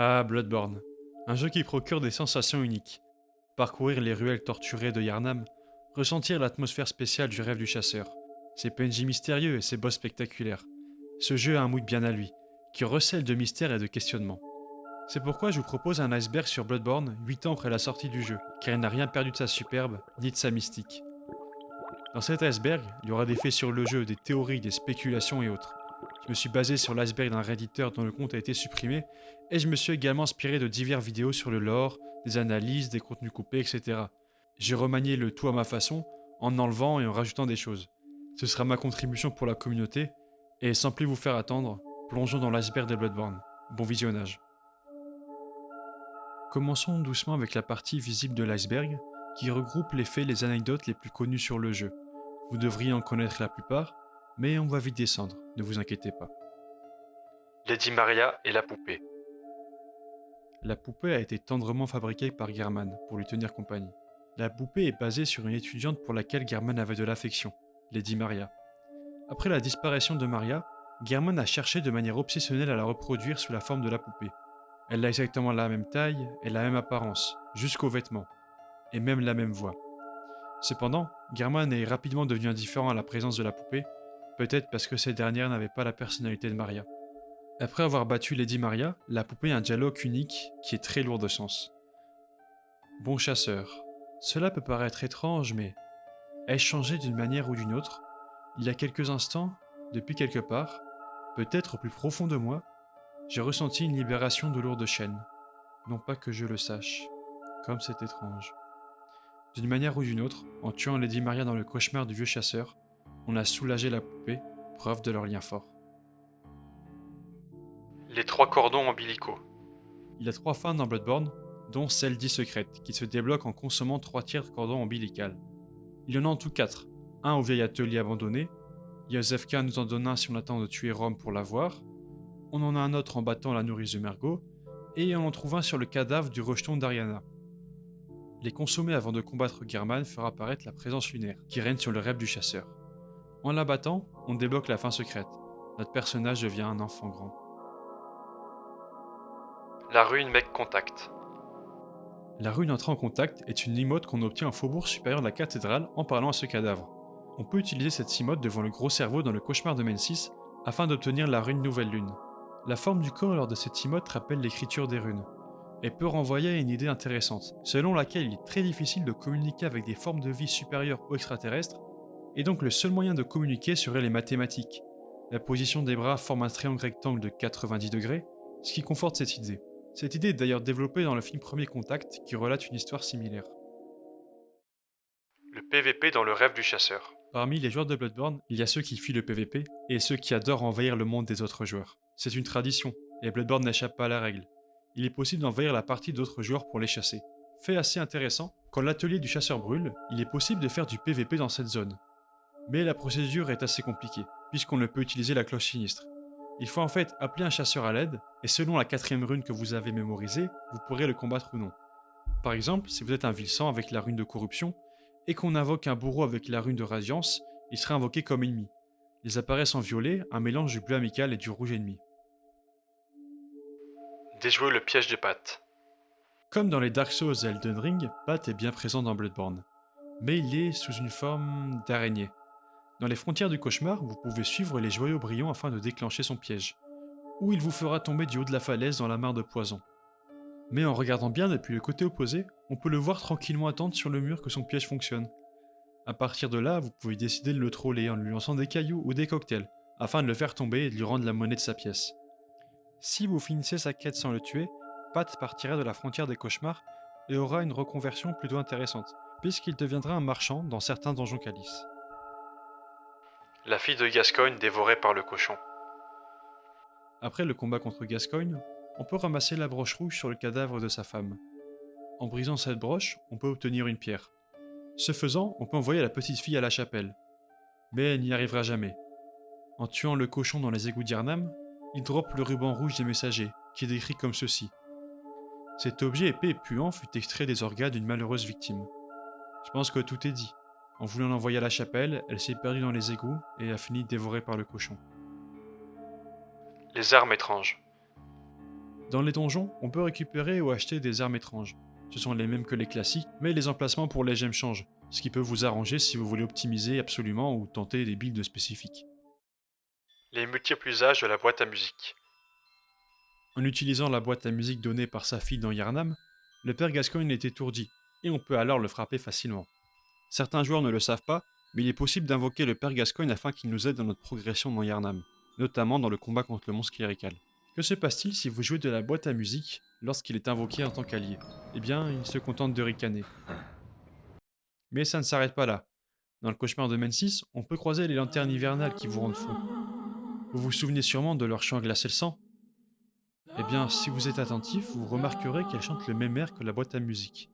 Ah, Bloodborne. Un jeu qui procure des sensations uniques. Parcourir les ruelles torturées de Yarnam, ressentir l'atmosphère spéciale du rêve du chasseur, ses PNJ mystérieux et ses boss spectaculaires. Ce jeu a un mood bien à lui, qui recèle de mystères et de questionnements. C'est pourquoi je vous propose un iceberg sur Bloodborne 8 ans après la sortie du jeu, car il n'a rien perdu de sa superbe, ni de sa mystique. Dans cet iceberg, il y aura des faits sur le jeu, des théories, des spéculations et autres. Je me suis basé sur l'iceberg d'un redditeur dont le compte a été supprimé, et je me suis également inspiré de diverses vidéos sur le lore, des analyses, des contenus coupés, etc. J'ai remanié le tout à ma façon, en enlevant et en rajoutant des choses. Ce sera ma contribution pour la communauté, et sans plus vous faire attendre, plongeons dans l'iceberg de Bloodborne. Bon visionnage. Commençons doucement avec la partie visible de l'iceberg, qui regroupe les faits et les anecdotes les plus connues sur le jeu. Vous devriez en connaître la plupart, mais on va vite descendre, ne vous inquiétez pas. Lady Maria et la poupée. La poupée a été tendrement fabriquée par German pour lui tenir compagnie. La poupée est basée sur une étudiante pour laquelle German avait de l'affection, Lady Maria. Après la disparition de Maria, German a cherché de manière obsessionnelle à la reproduire sous la forme de la poupée. Elle a exactement la même taille et la même apparence, jusqu'aux vêtements, et même la même voix. Cependant, German est rapidement devenu indifférent à la présence de la poupée, peut-être parce que cette dernière n'avait pas la personnalité de Maria. Après avoir battu Lady Maria, la poupée a un dialogue unique qui est très lourd de sens. Bon chasseur, cela peut paraître étrange, mais ai-je changé d'une manière ou d'une autre? Il y a quelques instants, depuis quelque part, peut-être au plus profond de moi, j'ai ressenti une libération de lourdes chaînes. Non pas que je le sache, comme c'est étrange. D'une manière ou d'une autre, en tuant Lady Maria dans le cauchemar du vieux chasseur, on a soulagé la poupée, preuve de leur lien fort. Les trois cordons ombilicaux. Il y a 3 fins dans Bloodborne, dont celle dit secrète, qui se débloque en consommant 3 tiers de cordon ombilical. Il y en a en tout 4. Un au vieil atelier abandonné, Yosefka nous en donne un si on attend de tuer Rome pour l'avoir, on en a un autre en battant la nourrice de Mergot, et on en trouve un sur le cadavre du rejeton d'Ariana. Les consommer avant de combattre German fera apparaître la présence lunaire, qui règne sur le rêve du chasseur. En la battant, on débloque la fin secrète. Notre personnage devient un enfant grand. La rune Mec Contact. La rune entrée en contact est une emote qu'on obtient au faubourg supérieur de la cathédrale en parlant à ce cadavre. On peut utiliser cette emote devant le gros cerveau dans le cauchemar de Mensis afin d'obtenir la rune Nouvelle Lune. La forme du corps lors de cette emote rappelle l'écriture des runes, et peut renvoyer à une idée intéressante, selon laquelle il est très difficile de communiquer avec des formes de vie supérieures ou extraterrestres, et donc le seul moyen de communiquer serait les mathématiques. La position des bras forme un triangle rectangle de 90 degrés, ce qui conforte cette idée. Cette idée est d'ailleurs développée dans le film Premier Contact qui relate une histoire similaire. Le PVP dans le rêve du chasseur. Parmi les joueurs de Bloodborne, il y a ceux qui fuient le PVP et ceux qui adorent envahir le monde des autres joueurs. C'est une tradition, et Bloodborne n'échappe pas à la règle. Il est possible d'envahir la partie d'autres joueurs pour les chasser. Fait assez intéressant, quand l'atelier du chasseur brûle, il est possible de faire du PVP dans cette zone. Mais la procédure est assez compliquée, puisqu'on ne peut utiliser la cloche sinistre. Il faut en fait appeler un chasseur à l'aide, et selon la 4ème rune que vous avez mémorisée, vous pourrez le combattre ou non. Par exemple, si vous êtes un vil sang avec la rune de corruption, et qu'on invoque un bourreau avec la rune de radiance, il sera invoqué comme ennemi. Ils apparaissent en violet, un mélange du bleu amical et du rouge ennemi. Déjouer le piège de Pat. Comme dans les Dark Souls et Elden Ring, Pat est bien présent dans Bloodborne, mais il est sous une forme d'araignée. Dans les frontières du cauchemar, vous pouvez suivre les joyaux brillants afin de déclencher son piège, ou il vous fera tomber du haut de la falaise dans la mare de poison. Mais en regardant bien depuis le côté opposé, on peut le voir tranquillement attendre sur le mur que son piège fonctionne. A partir de là, vous pouvez décider de le troller en lui lançant des cailloux ou des cocktails, afin de le faire tomber et de lui rendre la monnaie de sa pièce. Si vous finissez sa quête sans le tuer, Pat partira de la frontière des cauchemars et aura une reconversion plutôt intéressante, puisqu'il deviendra un marchand dans certains donjons calices. La fille de Gascoigne dévorée par le cochon. Après le combat contre Gascoigne, on peut ramasser la broche rouge sur le cadavre de sa femme. En brisant cette broche, on peut obtenir une pierre. Ce faisant, on peut envoyer la petite fille à la chapelle. Mais elle n'y arrivera jamais. En tuant le cochon dans les égouts d'Yarnam, il droppe le ruban rouge des messagers, qui est décrit comme ceci. Cet objet épais et puant fut extrait des organes d'une malheureuse victime. Je pense que tout est dit. En voulant l'envoyer à la chapelle, elle s'est perdue dans les égouts et a fini dévorée par le cochon. Les armes étranges. Dans les donjons, on peut récupérer ou acheter des armes étranges. Ce sont les mêmes que les classiques, mais les emplacements pour les gemmes changent, ce qui peut vous arranger si vous voulez optimiser absolument ou tenter des builds spécifiques. Les multiples usages de la boîte à musique. En utilisant la boîte à musique donnée par sa fille dans Yarnam, le père Gascoigne est étourdi, et on peut alors le frapper facilement. Certains joueurs ne le savent pas, mais il est possible d'invoquer le père Gascoigne afin qu'il nous aide dans notre progression dans Yarnam, notamment dans le combat contre le monstre clérical. Que se passe-t-il si vous jouez de la boîte à musique lorsqu'il est invoqué en tant qu'allié? Eh bien, il se contente de ricaner. Mais ça ne s'arrête pas là. Dans le cauchemar de Mensis, on peut croiser les lanternes hivernales qui vous rendent fou. Vous vous souvenez sûrement de leur chant glacé le sang? Eh bien, si vous êtes attentif, vous remarquerez qu'elles chantent le même air que la boîte à musique.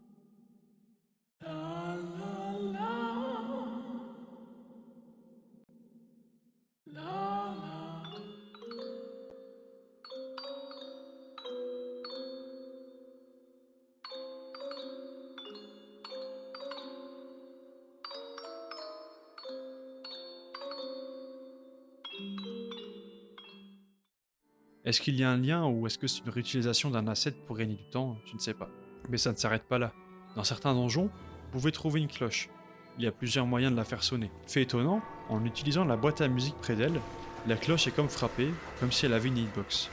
Est-ce qu'il y a un lien ou est-ce que c'est une réutilisation d'un asset pour gagner du temps? Je ne sais pas. Mais ça ne s'arrête pas là. Dans certains donjons, vous pouvez trouver une cloche. Il y a plusieurs moyens de la faire sonner. Fait étonnant, en utilisant la boîte à musique près d'elle, la cloche est comme frappée, comme si elle avait une hitbox.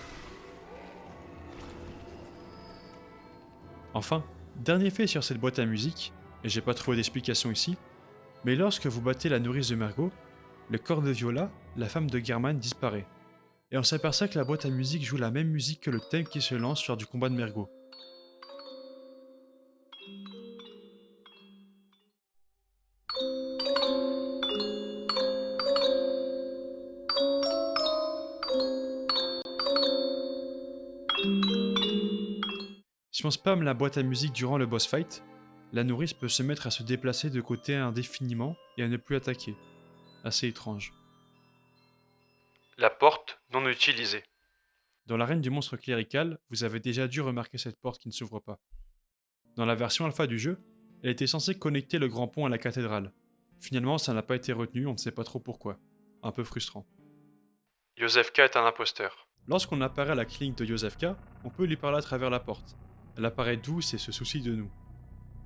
Enfin, dernier fait sur cette boîte à musique, et j'ai pas trouvé d'explication ici, mais lorsque vous battez la nourrice de Mergot, le corps de Viola, la femme de German, disparaît. Et on s'aperçoit que la boîte à musique joue la même musique que le thème qui se lance lors du combat de Mergot. Si on spam la boîte à musique durant le boss fight, la nourrice peut se mettre à se déplacer de côté indéfiniment et à ne plus attaquer. Assez étrange. La porte non utilisée. Dans l'arène du monstre clérical, vous avez déjà dû remarquer cette porte qui ne s'ouvre pas. Dans la version alpha du jeu, elle était censée connecter le grand pont à la cathédrale. Finalement, ça n'a pas été retenu, on ne sait pas trop pourquoi. Un peu frustrant. Yosefka est un imposteur. Lorsqu'on apparaît à la clinique de Yosefka, on peut lui parler à travers la porte. Elle apparaît douce et se soucie de nous.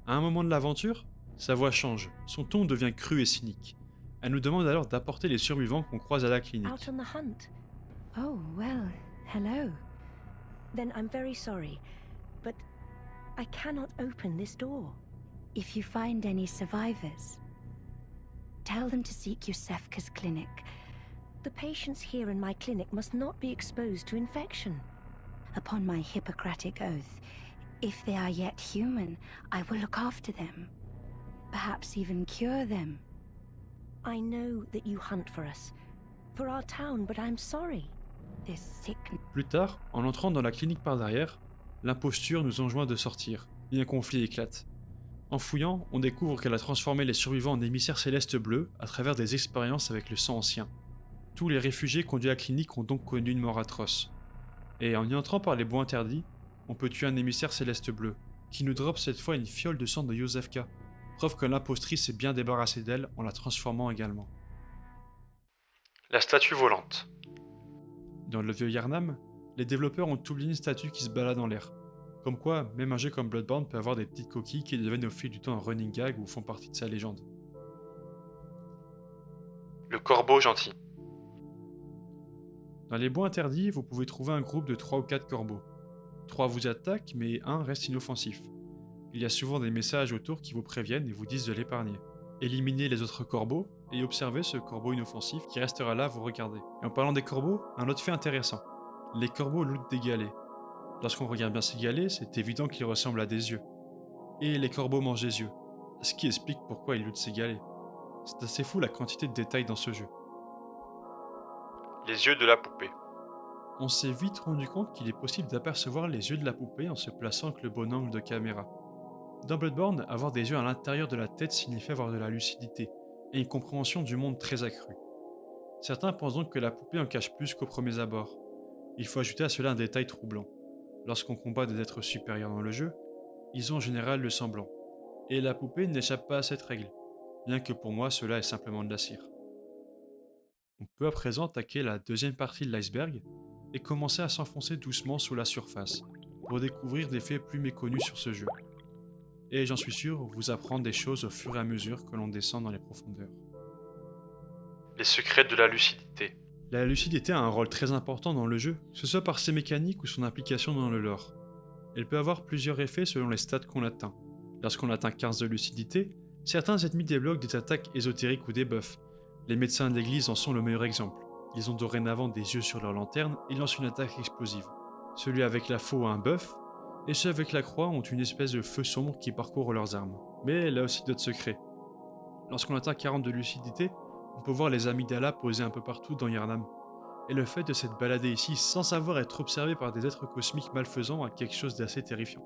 À un moment de l'aventure, sa voix change, son ton devient cru et cynique. Elle nous demande alors d'apporter les survivants qu'on croise à la clinique. Out on the hunt. Oh, well, hello. Then I'm very sorry, but I cannot open this door. If you find any survivors, tell them to seek Yosefka's clinic. The patients here in my clinic must not be exposed to infection. Upon my Hippocratic oath, if they are yet human, I will look after them. Perhaps even cure them. I know that you hunt for us, for our town, but I'm sorry. This sickness. Plus tard, en entrant dans la clinique par derrière, l'imposture nous enjoint de sortir, et un conflit éclate. En fouillant, on découvre qu'elle a transformé les survivants en émissaires célestes bleus à travers des expériences avec le sang ancien. Tous les réfugiés conduits à la clinique ont donc connu une mort atroce. Et en y entrant par les bois interdits, on peut tuer un émissaire céleste bleu, qui nous drop cette fois une fiole de sang de Yosefka, preuve que l'impostrice s'est bien débarrassée d'elle en la transformant également. La statue volante. Dans le vieux Yarnam, les développeurs ont oublié une statue qui se balade dans l'air. Comme quoi, même un jeu comme Bloodborne peut avoir des petites coquilles qui deviennent au fil du temps un running gag ou font partie de sa légende. Le corbeau gentil. Dans les bois interdits, vous pouvez trouver un groupe de 3 ou 4 corbeaux. 3 vous attaquent, mais un reste inoffensif. Il y a souvent des messages autour qui vous préviennent et vous disent de l'épargner. Éliminez les autres corbeaux et observez ce corbeau inoffensif qui restera là à vous regarder. Et en parlant des corbeaux, un autre fait intéressant. Les corbeaux lootent des galets. Lorsqu'on regarde bien ces galets, c'est évident qu'ils ressemblent à des yeux. Et les corbeaux mangent des yeux. Ce qui explique pourquoi ils lootent ces galets. C'est assez fou la quantité de détails dans ce jeu. Les yeux de la poupée. On s'est vite rendu compte qu'il est possible d'apercevoir les yeux de la poupée en se plaçant avec le bon angle de caméra. Dans Bloodborne, avoir des yeux à l'intérieur de la tête signifie avoir de la lucidité et une compréhension du monde très accrue. Certains pensent donc que la poupée en cache plus qu'au premier abord. Il faut ajouter à cela un détail troublant. Lorsqu'on combat des êtres supérieurs dans le jeu, ils ont en général le sang blanc. Et la poupée n'échappe pas à cette règle, bien que pour moi cela est simplement de la cire. On peut à présent attaquer la deuxième partie de l'iceberg et commencer à s'enfoncer doucement sous la surface, pour découvrir des faits plus méconnus sur ce jeu. Et j'en suis sûr, vous apprendre des choses au fur et à mesure que l'on descend dans les profondeurs. Les secrets de la lucidité. La lucidité a un rôle très important dans le jeu, que ce soit par ses mécaniques ou son implication dans le lore. Elle peut avoir plusieurs effets selon les stats qu'on atteint. Lorsqu'on atteint 15 de lucidité, certains ennemis débloquent des attaques ésotériques ou des buffs. Les médecins de l'église en sont le meilleur exemple. Ils ont dorénavant des yeux sur leur lanterne et lancent une attaque explosive. Celui avec la faux a un buff, et ceux avec la croix ont une espèce de feu sombre qui parcourt leurs armes. Mais elle a aussi d'autres secrets. Lorsqu'on atteint 40 de lucidité, on peut voir les amygdalas posés un peu partout dans Yharnam. Et le fait de s'être baladé ici sans savoir être observé par des êtres cosmiques malfaisants a quelque chose d'assez terrifiant.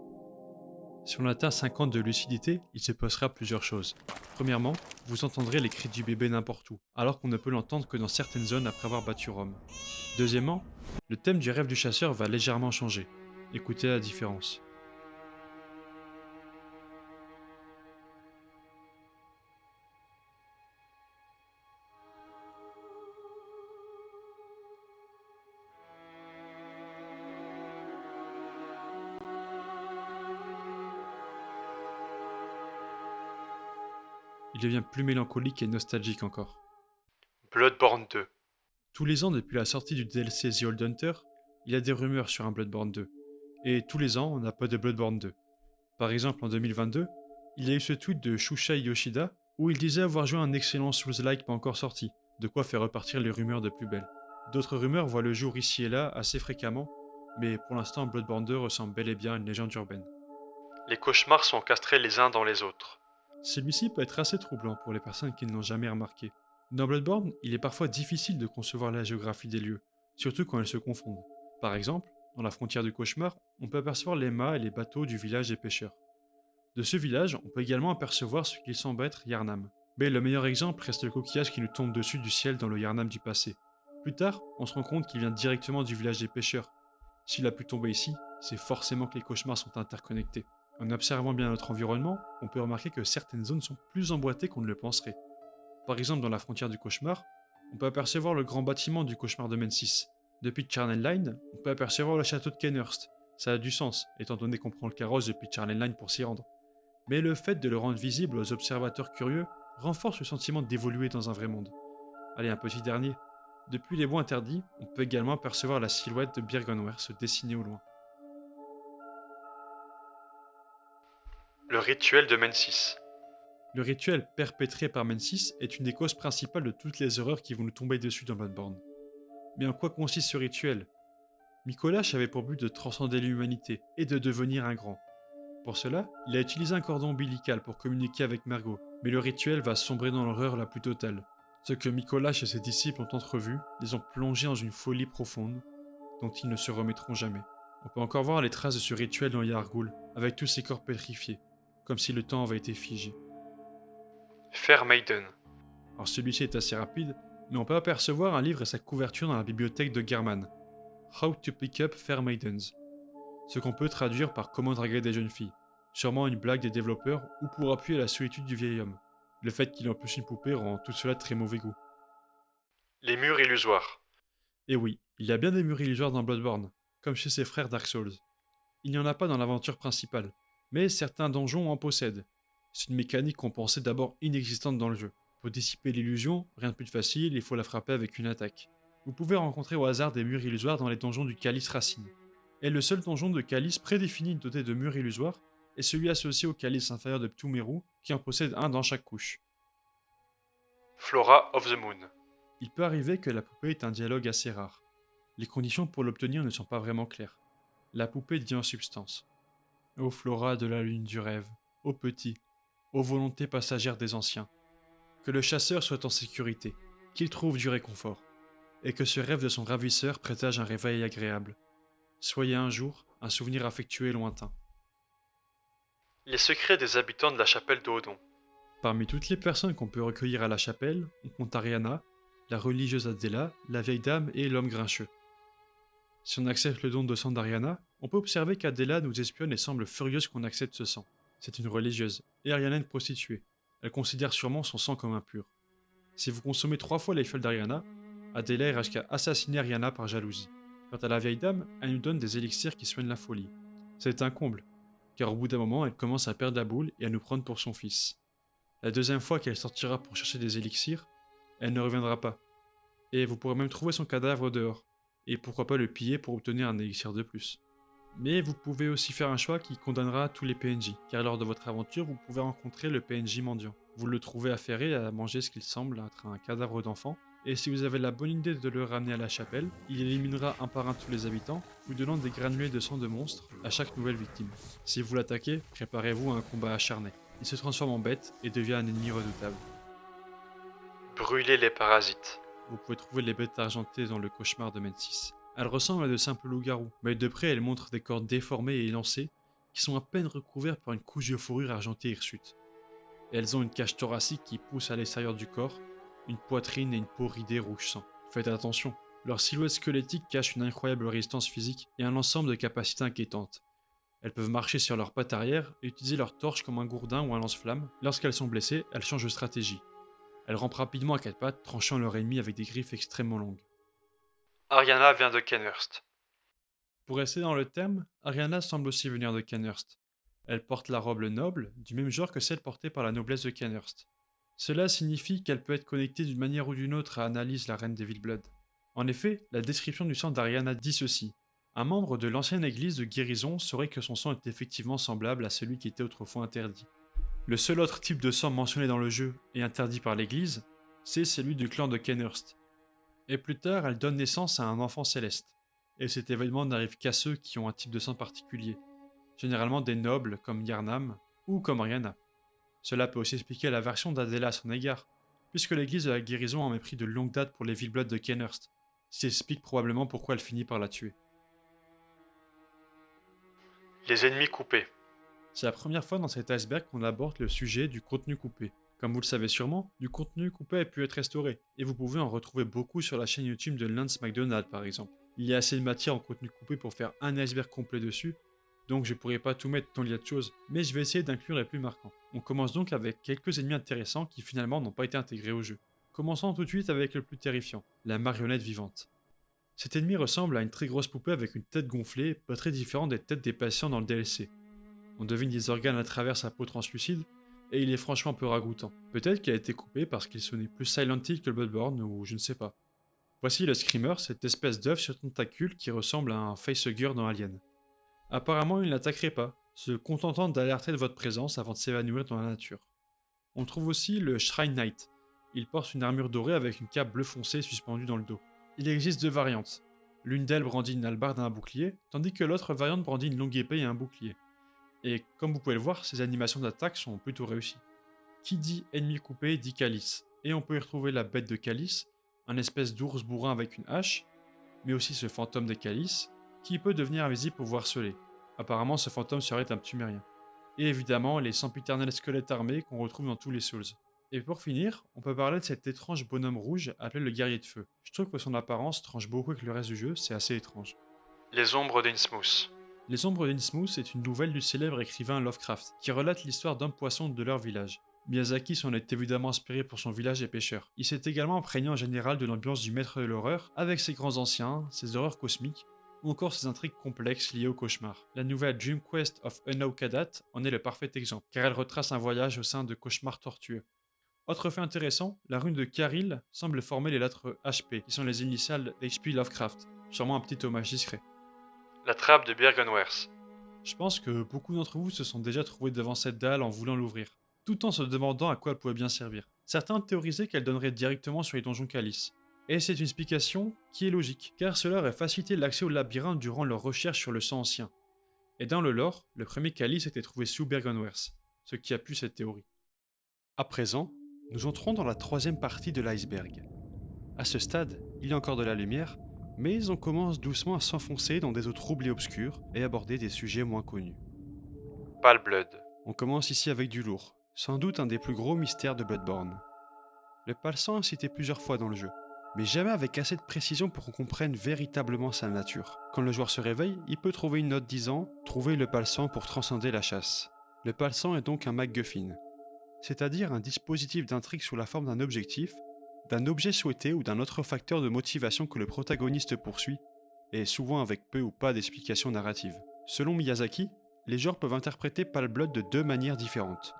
Si on atteint 50 de lucidité, il se passera plusieurs choses. Premièrement, vous entendrez les cris du bébé n'importe où, alors qu'on ne peut l'entendre que dans certaines zones après avoir battu Rome. Deuxièmement, le thème du rêve du chasseur va légèrement changer. Écoutez la différence. Il devient plus mélancolique et nostalgique encore. Bloodborne 2. Tous les ans depuis la sortie du DLC The Old Hunter, il y a des rumeurs sur un Bloodborne 2. Et tous les ans, on n'a pas de Bloodborne 2. Par exemple, en 2022, il y a eu ce tweet de Shushai Yoshida où il disait avoir joué un excellent Souls-like pas encore sorti, de quoi faire repartir les rumeurs de plus belle. D'autres rumeurs voient le jour ici et là assez fréquemment, mais pour l'instant Bloodborne 2 ressemble bel et bien à une légende urbaine. Les cauchemars sont castrés les uns dans les autres. Celui-ci peut être assez troublant pour les personnes qui ne l'ont jamais remarqué. Dans Bloodborne, il est parfois difficile de concevoir la géographie des lieux, surtout quand elles se confondent. Par exemple, dans la frontière du cauchemar, on peut apercevoir les mâts et les bateaux du village des pêcheurs. De ce village, on peut également apercevoir ce qu'il semble être Yharnam. Mais le meilleur exemple reste le coquillage qui nous tombe dessus du ciel dans le Yharnam du passé. Plus tard, on se rend compte qu'il vient directement du village des pêcheurs. S'il a pu tomber ici, c'est forcément que les cauchemars sont interconnectés. En observant bien notre environnement, on peut remarquer que certaines zones sont plus emboîtées qu'on ne le penserait. Par exemple, dans la frontière du cauchemar, on peut apercevoir le grand bâtiment du cauchemar de Mensis. Depuis Charnel Line, on peut apercevoir le château de Kenhurst. Ça a du sens, étant donné qu'on prend le carrosse depuis Charnel Line pour s'y rendre. Mais le fait de le rendre visible aux observateurs curieux renforce le sentiment d'évoluer dans un vrai monde. Allez, un petit dernier. Depuis les bois interdits, on peut également apercevoir la silhouette de Byrgonwer se dessiner au loin. Le rituel de Mensis. Le rituel perpétré par Mensis est une des causes principales de toutes les horreurs qui vont nous tomber dessus dans Bloodborne. Mais en quoi consiste ce rituel? Micolash avait pour but de transcender l'humanité et de devenir un grand. Pour cela, il a utilisé un cordon ombilical pour communiquer avec Margot, mais le rituel va sombrer dans l'horreur la plus totale. Ce que Micolash et ses disciples ont entrevu les ont plongés dans une folie profonde dont ils ne se remettront jamais. On peut encore voir les traces de ce rituel dans Yargul, avec tous ses corps pétrifiés, comme si le temps avait été figé. Fair Maiden. Alors celui-ci est assez rapide, mais on peut apercevoir un livre et sa couverture dans la bibliothèque de German. How to Pick Up Fair Maidens. Ce qu'on peut traduire par comment draguer des jeunes filles. Sûrement une blague des développeurs ou pour appuyer la solitude du vieil homme. Le fait qu'il en plus une poupée rend tout cela de très mauvais goût. Les murs illusoires. Et oui, il y a bien des murs illusoires dans Bloodborne, comme chez ses frères Dark Souls. Il n'y en a pas dans l'aventure principale, mais certains donjons en possèdent. C'est une mécanique qu'on pensait d'abord inexistante dans le jeu. Pour dissiper l'illusion, rien de plus facile, il faut la frapper avec une attaque. Vous pouvez rencontrer au hasard des murs illusoires dans les donjons du Calice Racine. Et le seul donjon de Calice prédéfini doté de murs illusoires est celui associé au Calice inférieur de Pthumeru, qui en possède un dans chaque couche. Flora of the Moon. Il peut arriver que la poupée ait un dialogue assez rare. Les conditions pour l'obtenir ne sont pas vraiment claires. La poupée dit en substance: Ô Flora de la lune du rêve, ô petit, ô volonté passagère des anciens, que le chasseur soit en sécurité, qu'il trouve du réconfort, et que ce rêve de son ravisseur présage un réveil agréable. Soyez un jour un souvenir affectueux et lointain. Les secrets des habitants de la chapelle d'Odon. Parmi toutes les personnes qu'on peut recueillir à la chapelle, on compte Ariana, la religieuse Adela, la vieille dame et l'homme grincheux. Si on accepte le don de sang d'Ariana, on peut observer qu'Adela nous espionne et semble furieuse qu'on accepte ce sang. C'est une religieuse, et Ariana une prostituée. Elle considère sûrement son sang comme impur. Si vous consommez 3 fois les fioles d'Ariana, Adela ira jusqu'à assassiner Ariana par jalousie. Quant à la vieille dame, elle nous donne des élixirs qui soignent la folie. C'est un comble, car au bout d'un moment, elle commence à perdre la boule et à nous prendre pour son fils. La deuxième fois qu'elle sortira pour chercher des élixirs, elle ne reviendra pas. Et vous pourrez même trouver son cadavre dehors, et pourquoi pas le piller pour obtenir un élixir de plus. Mais vous pouvez aussi faire un choix qui condamnera tous les PNJ, car lors de votre aventure, vous pouvez rencontrer le PNJ mendiant. Vous le trouvez affairé à manger ce qu'il semble être un cadavre d'enfant, et si vous avez la bonne idée de le ramener à la chapelle, il éliminera un par un tous les habitants, vous donnant des granulés de sang de monstre à chaque nouvelle victime. Si vous l'attaquez, préparez-vous à un combat acharné. Il se transforme en bête et devient un ennemi redoutable. Brûler les parasites. Vous pouvez trouver les bêtes argentées dans le cauchemar de Mensis. Elles ressemblent à de simples loups-garous, mais de près elles montrent des corps déformés et élancés, qui sont à peine recouverts par une couche de fourrure argentée hirsute. Et elles ont une cage thoracique qui pousse à l'extérieur du corps, une poitrine et une peau ridée rouge sang. Faites attention, leur silhouette squelettique cache une incroyable résistance physique et un ensemble de capacités inquiétantes. Elles peuvent marcher sur leurs pattes arrière et utiliser leur torche comme un gourdin ou un lance-flamme. Lorsqu'elles sont blessées, elles changent de stratégie. Elles rampent rapidement à quatre pattes, tranchant leur ennemi avec des griffes extrêmement longues. Ariana vient de Kenhurst. Pour rester dans le thème, Ariana semble aussi venir de Kenhurst. Elle porte la robe noble, du même genre que celle portée par la noblesse de Kenhurst. Cela signifie qu'elle peut être connectée d'une manière ou d'une autre à Annalise, la reine des Villeblood. En effet, la description du sang d'Ariana dit ceci. Un membre de l'ancienne église de guérison saurait que son sang est effectivement semblable à celui qui était autrefois interdit. Le seul autre type de sang mentionné dans le jeu et interdit par l'église, c'est celui du clan de Kenhurst. Et plus tard, elle donne naissance à un enfant céleste. Et cet événement n'arrive qu'à ceux qui ont un type de sang particulier, généralement des nobles comme Yarnam ou comme Ariana. Cela peut aussi expliquer la version d'Adela à son égard, puisque l'église de la guérison a mépris de longue date pour les Villeblood de Kenhurst, ce qui explique probablement pourquoi elle finit par la tuer. Les ennemis coupés. C'est la première fois dans cet iceberg qu'on aborde le sujet du contenu coupé. Comme vous le savez sûrement, du contenu coupé a pu être restauré, et vous pouvez en retrouver beaucoup sur la chaîne YouTube de Lance McDonald par exemple. Il y a assez de matière en contenu coupé pour faire un iceberg complet dessus, donc je pourrais pas tout mettre tant il y a de choses, mais je vais essayer d'inclure les plus marquants. On commence donc avec quelques ennemis intéressants qui finalement n'ont pas été intégrés au jeu. Commençons tout de suite avec le plus terrifiant, la marionnette vivante. Cet ennemi ressemble à une très grosse poupée avec une tête gonflée, pas très différente des têtes des patients dans le DLC. On devine des organes à travers sa peau translucide, et il est franchement peu ragoûtant. Peut-être qu'il a été coupé parce qu'il sonnait plus Silent Hill que Bloodborne, ou je ne sais pas. Voici le Screamer, cette espèce d'œuf sur tentacule qui ressemble à un facehugger dans Alien. Apparemment, il n'attaquerait pas, se contentant d'alerter de votre présence avant de s'évanouir dans la nature. On trouve aussi le Shrine Knight. Il porte une armure dorée avec une cape bleu foncé suspendue dans le dos. Il existe deux variantes. L'une d'elles brandit une hallebarde et un bouclier, tandis que l'autre variante brandit une longue épée et un bouclier. Et comme vous pouvez le voir, ces animations d'attaque sont plutôt réussies. Qui dit ennemi coupé dit Calice, et on peut y retrouver la bête de Calice, un espèce d'ours bourrin avec une hache, mais aussi ce fantôme des Calices, qui peut devenir invisible pour vous harceler. Apparemment, ce fantôme serait un ptumérien. Et évidemment, les sempiternels squelettes armés qu'on retrouve dans tous les Souls. Et pour finir, on peut parler de cet étrange bonhomme rouge appelé le guerrier de feu. Je trouve que son apparence tranche beaucoup avec le reste du jeu, c'est assez étrange. Les ombres d'Innsmouth. Les Ombres d'Innsmouth est une nouvelle du célèbre écrivain Lovecraft, qui relate l'histoire d'un poisson de leur village. Miyazaki s'en est évidemment inspiré pour son village des pêcheurs. Il s'est également imprégné en général de l'ambiance du maître de l'horreur, avec ses grands anciens, ses horreurs cosmiques, ou encore ses intrigues complexes liées au cauchemar. La nouvelle Dream Quest of Unknown Kadat en est le parfait exemple, car elle retrace un voyage au sein de cauchemars tortueux. Autre fait intéressant, la rune de Karil semble former les lettres HP, qui sont les initiales d'H.P. Lovecraft, sûrement un petit hommage discret. La trappe de Byrgenwerth. Je pense que beaucoup d'entre vous se sont déjà trouvés devant cette dalle en voulant l'ouvrir, tout en se demandant à quoi elle pouvait bien servir. Certains théorisaient qu'elle donnerait directement sur les donjons Calice. Et c'est une explication qui est logique, car cela aurait facilité l'accès au labyrinthe durant leurs recherches sur le sang ancien. Et dans le lore, le premier Calice était trouvé sous Byrgenwerth, ce qui appuie cette théorie. À présent, nous entrons dans la troisième partie de l'iceberg. À ce stade, il y a encore de la lumière, mais on commence doucement à s'enfoncer dans des eaux troubles et obscures et aborder des sujets moins connus. Pale Blood. On commence ici avec du lourd, sans doute un des plus gros mystères de Bloodborne. Le pale sang est cité plusieurs fois dans le jeu, mais jamais avec assez de précision pour qu'on comprenne véritablement sa nature. Quand le joueur se réveille, il peut trouver une note disant « Trouvez le pale sang pour transcender la chasse ». Le pale sang est donc un MacGuffin, c'est-à-dire un dispositif d'intrigue sous la forme d'un objectif, d'un objet souhaité ou d'un autre facteur de motivation que le protagoniste poursuit, et souvent avec peu ou pas d'explication narrative. Selon Miyazaki, les joueurs peuvent interpréter Pale Blood de deux manières différentes.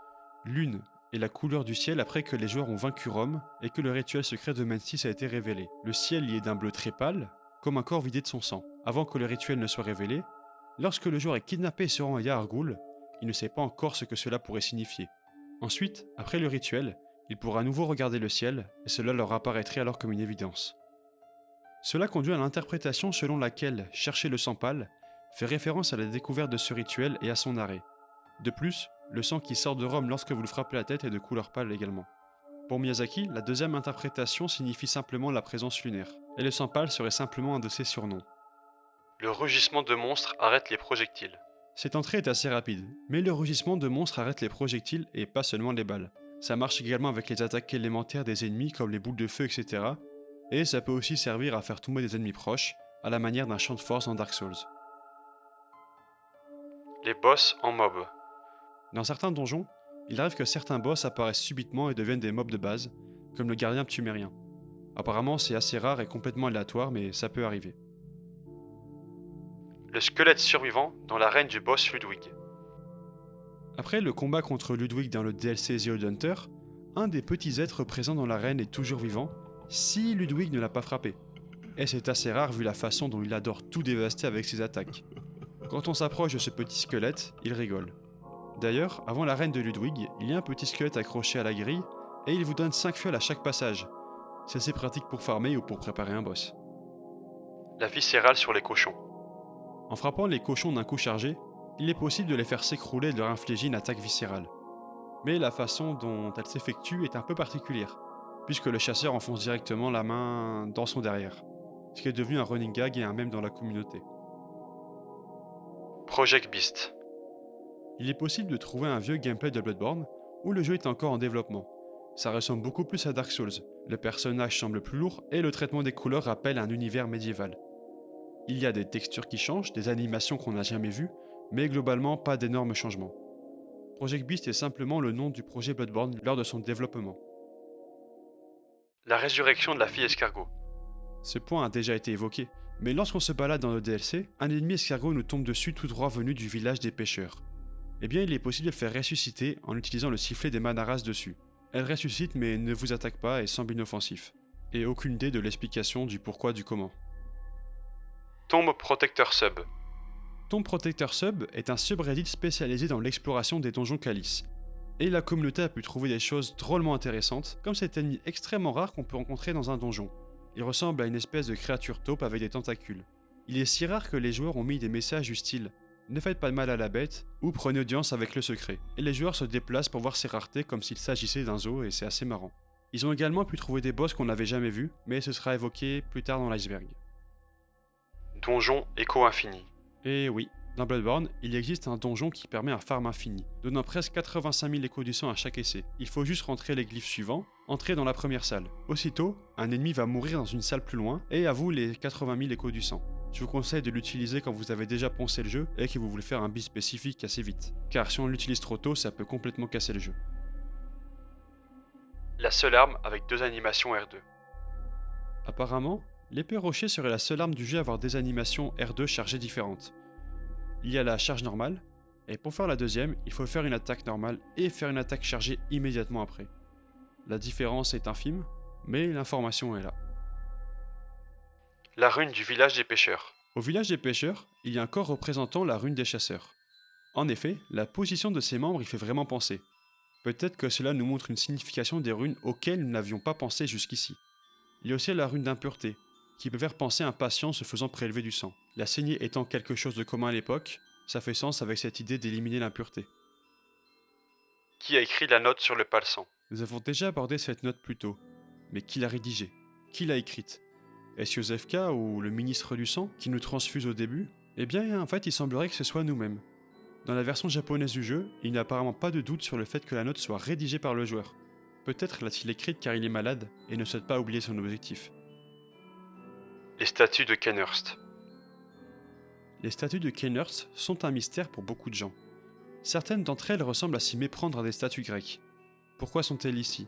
L'une est la couleur du ciel après que les joueurs ont vaincu Rome et que le rituel secret de Mensis a été révélé. Le ciel y est d'un bleu très pâle, comme un corps vidé de son sang. Avant que le rituel ne soit révélé, lorsque le joueur est kidnappé et se rend à Yahar'gul, il ne sait pas encore ce que cela pourrait signifier. Ensuite, après le rituel, il pourra à nouveau regarder le ciel et cela leur apparaîtrait alors comme une évidence. Cela conduit à l'interprétation selon laquelle chercher le sang pâle fait référence à la découverte de ce rituel et à son arrêt. De plus, le sang qui sort de Rome lorsque vous le frappez la tête est de couleur pâle également. Pour Miyazaki, la deuxième interprétation signifie simplement la présence lunaire, et le sang pâle serait simplement un de ses surnoms. Le rugissement de monstres arrête les projectiles. Cette entrée est assez rapide, mais le rugissement de monstres arrête les projectiles et pas seulement les balles. Ça marche également avec les attaques élémentaires des ennemis comme les boules de feu, etc. Et ça peut aussi servir à faire tomber des ennemis proches, à la manière d'un champ de force dans Dark Souls. Les boss en mob. Dans certains donjons, il arrive que certains boss apparaissent subitement et deviennent des mobs de base, comme le gardien ptumérien. Apparemment c'est assez rare et complètement aléatoire, mais ça peut arriver. Le squelette survivant dans l'arène du boss Ludwig. Après le combat contre Ludwig dans le DLC The Old Hunter, un des petits êtres présents dans l'arène est toujours vivant, si Ludwig ne l'a pas frappé. Et c'est assez rare vu la façon dont il adore tout dévaster avec ses attaques. Quand on s'approche de ce petit squelette, il rigole. D'ailleurs, avant l'arène de Ludwig, il y a un petit squelette accroché à la grille, et il vous donne 5 fioles à chaque passage. C'est assez pratique pour farmer ou pour préparer un boss. La viscérale sur les cochons. En frappant les cochons d'un coup chargé, il est possible de les faire s'écrouler et de leur infliger une attaque viscérale. Mais la façon dont elle s'effectue est un peu particulière, puisque le chasseur enfonce directement la main dans son derrière, ce qui est devenu un running gag et un mème dans la communauté. Project Beast. Il est possible de trouver un vieux gameplay de Bloodborne où le jeu est encore en développement. Ça ressemble beaucoup plus à Dark Souls, le personnage semble plus lourd et le traitement des couleurs rappelle un univers médiéval. Il y a des textures qui changent, des animations qu'on n'a jamais vues, mais globalement pas d'énormes changements. Project Beast est simplement le nom du projet Bloodborne lors de son développement. La résurrection de la fille escargot. Ce point a déjà été évoqué, mais lorsqu'on se balade dans le DLC, un ennemi escargot nous tombe dessus tout droit venu du village des pêcheurs. Eh bien il est possible de le faire ressusciter en utilisant le sifflet des Manaras dessus. Elle ressuscite mais ne vous attaque pas et semble inoffensif. Et aucune idée de l'explication du pourquoi du comment. Tombe Protector Sub. Tomb Protector Sub est un subreddit spécialisé dans l'exploration des donjons Calice. Et la communauté a pu trouver des choses drôlement intéressantes, comme cet ennemi extrêmement rare qu'on peut rencontrer dans un donjon. Il ressemble à une espèce de créature taupe avec des tentacules. Il est si rare que les joueurs ont mis des messages du style « Ne faites pas de mal à la bête » ou « Prenez audience avec le secret ». Et les joueurs se déplacent pour voir ces raretés comme s'il s'agissait d'un zoo et c'est assez marrant. Ils ont également pu trouver des boss qu'on n'avait jamais vus, mais ce sera évoqué plus tard dans l'iceberg. Donjon Écho Infini. Et oui, dans Bloodborne, il existe un donjon qui permet un farm infini, donnant presque 85 000 échos du sang à chaque essai. Il faut juste rentrer les glyphes suivants, entrer dans la première salle. Aussitôt, un ennemi va mourir dans une salle plus loin, et à vous les 80 000 échos du sang. Je vous conseille de l'utiliser quand vous avez déjà poncé le jeu et que vous voulez faire un build spécifique assez vite, car si on l'utilise trop tôt, ça peut complètement casser le jeu. La seule arme avec 2 animations R2. Apparemment, l'épée rocher serait la seule arme du jeu à avoir des animations R2 chargées différentes. Il y a la charge normale, et pour faire la deuxième, il faut faire une attaque normale et faire une attaque chargée immédiatement après. La différence est infime, mais l'information est là. La rune du village des pêcheurs. Au village des pêcheurs, il y a un corps représentant la rune des chasseurs. En effet, la position de ses membres y fait vraiment penser. Peut-être que cela nous montre une signification des runes auxquelles nous n'avions pas pensé jusqu'ici. Il y a aussi la rune d'impureté, qui peut faire penser à un patient se faisant prélever du sang. La saignée étant quelque chose de commun à l'époque, ça fait sens avec cette idée d'éliminer l'impureté. Qui a écrit la note sur le palsang? Nous avons déjà abordé cette note plus tôt, mais qui l'a rédigée? Qui l'a écrite? Est-ce Joseph K ou le ministre du sang qui nous transfuse au début? Eh bien, en fait, il semblerait que ce soit nous-mêmes. Dans la version japonaise du jeu, il n'y a apparemment pas de doute sur le fait que la note soit rédigée par le joueur. Peut-être l'a-t-il écrite car il est malade et ne souhaite pas oublier son objectif. Les statues de Kenhurst. Les statues de Kenhurst sont un mystère pour beaucoup de gens. Certaines d'entre elles ressemblent à s'y méprendre à des statues grecques. Pourquoi sont-elles ici?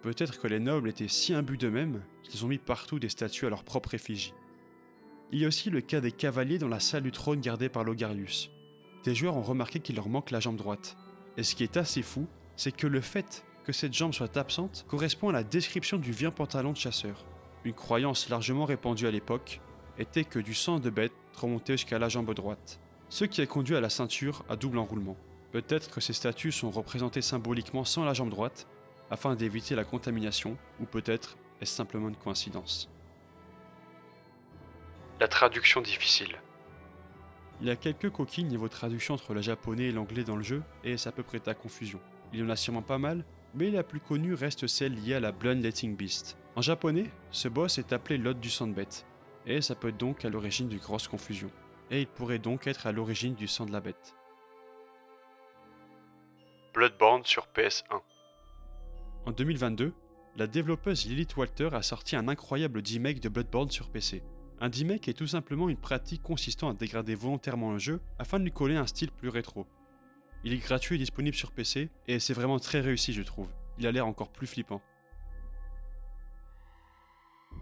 Peut-être que les nobles étaient si imbus d'eux-mêmes qu'ils ont mis partout des statues à leur propre effigie. Il y a aussi le cas des cavaliers dans la salle du trône gardée par Logarius. des joueurs ont remarqué qu'il leur manque la jambe droite. Et ce qui est assez fou, c'est que le fait que cette jambe soit absente correspond à la description du vieux pantalon de chasseur. Une croyance largement répandue à l'époque était que du sang de bête remontait jusqu'à la jambe droite, ce qui a conduit à la ceinture à double enroulement. Peut-être que ces statues sont représentées symboliquement sans la jambe droite, afin d'éviter la contamination, ou peut-être est-ce simplement une coïncidence. La traduction difficile. Il y a quelques coquilles niveau traduction entre le japonais et l'anglais dans le jeu, et ça peut prêter à confusion. Il y en a sûrement pas mal, mais la plus connue reste celle liée à la Bloodletting Beast. En japonais, ce boss est appelé l'hôte du sang de bête, et ça peut être donc à l'origine d'une grosse confusion. Et il pourrait donc être à l'origine du sang de la bête. Bloodborne sur PS1. En 2022, la développeuse Lilith Walter a sorti un incroyable demake de Bloodborne sur PC. Un demake est tout simplement une pratique consistant à dégrader volontairement un jeu afin de lui coller un style plus rétro. Il est gratuit et disponible sur PC, et c'est vraiment très réussi je trouve. Il a l'air encore plus flippant.